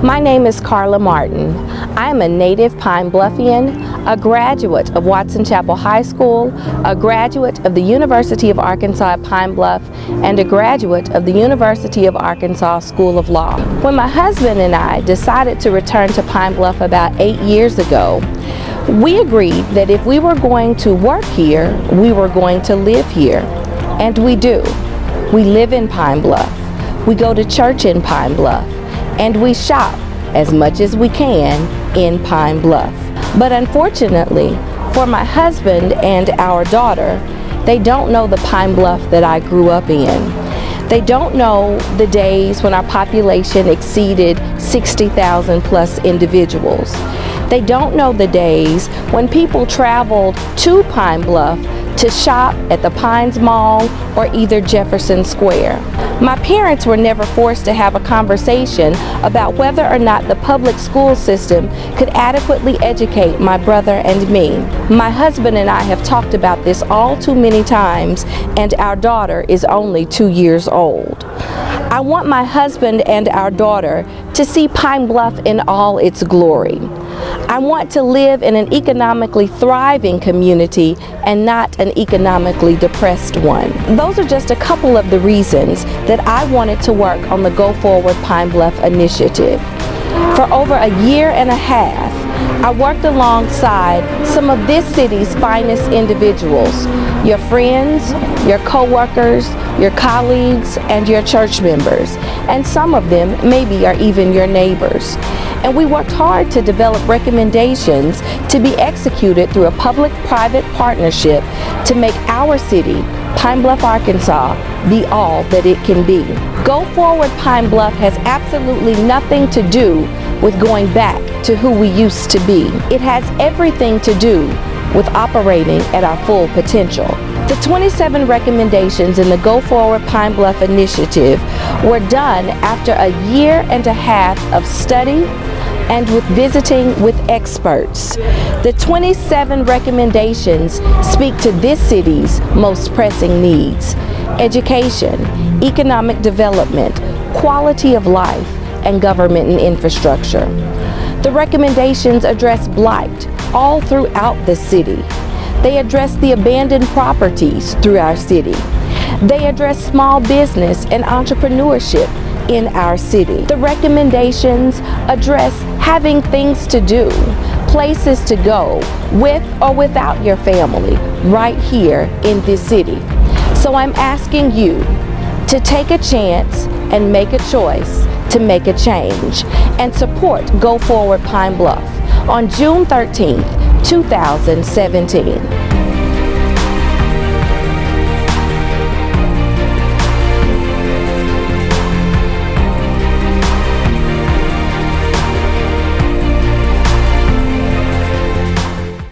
My name is Carla Martin. I am a native Pine Bluffian, a graduate of Watson Chapel High School, a graduate of the University of Arkansas at Pine Bluff, and a graduate of the University of Arkansas School of Law. When my husband and I decided to return to Pine Bluff about 8 years ago, we agreed that if we were going to work here, we were going to live here. And we do. We live in Pine Bluff. We go to church in Pine Bluff. And we shop as much as we can in Pine Bluff. But unfortunately, for my husband and our daughter, they don't know the Pine Bluff that I grew up in. They don't know the days when our population exceeded 60,000 plus individuals. They don't know the days when people traveled to Pine Bluff to shop at the Pines Mall or either Jefferson Square. My parents were never forced to have a conversation about whether or not the public school system could adequately educate my brother and me. My husband and I have talked about this all too many times, and our daughter is only 2 years old. I want my husband and our daughter to see Pine Bluff in all its glory. I want to live in an economically thriving community and not an economically depressed one. Those are just a couple of the reasons that I wanted to work on the Go Forward Pine Bluff initiative. For over a year and a half, I worked alongside some of this city's finest individuals, your friends, your co-workers, your colleagues, and your church members, and some of them maybe are even your neighbors. And we worked hard to develop recommendations to be executed through a public-private partnership to make our city, Pine Bluff, Arkansas, be all that it can be. Go Forward Pine Bluff has absolutely nothing to do with going back to who we used to be. It has everything to do with operating at our full potential. The 27 recommendations in the Go Forward Pine Bluff initiative were done after a year and a half of study and with visiting with experts. The 27 recommendations speak to this city's most pressing needs: education, economic development, quality of life, and government and infrastructure. The recommendations address blight all throughout the city. They address the abandoned properties through our city. They address small business and entrepreneurship in our city. The recommendations address having things to do, places to go, with or without your family, right here in this city. So I'm asking you to take a chance and make a choice to make a change and support Go Forward Pine Bluff on June 13th, 2017.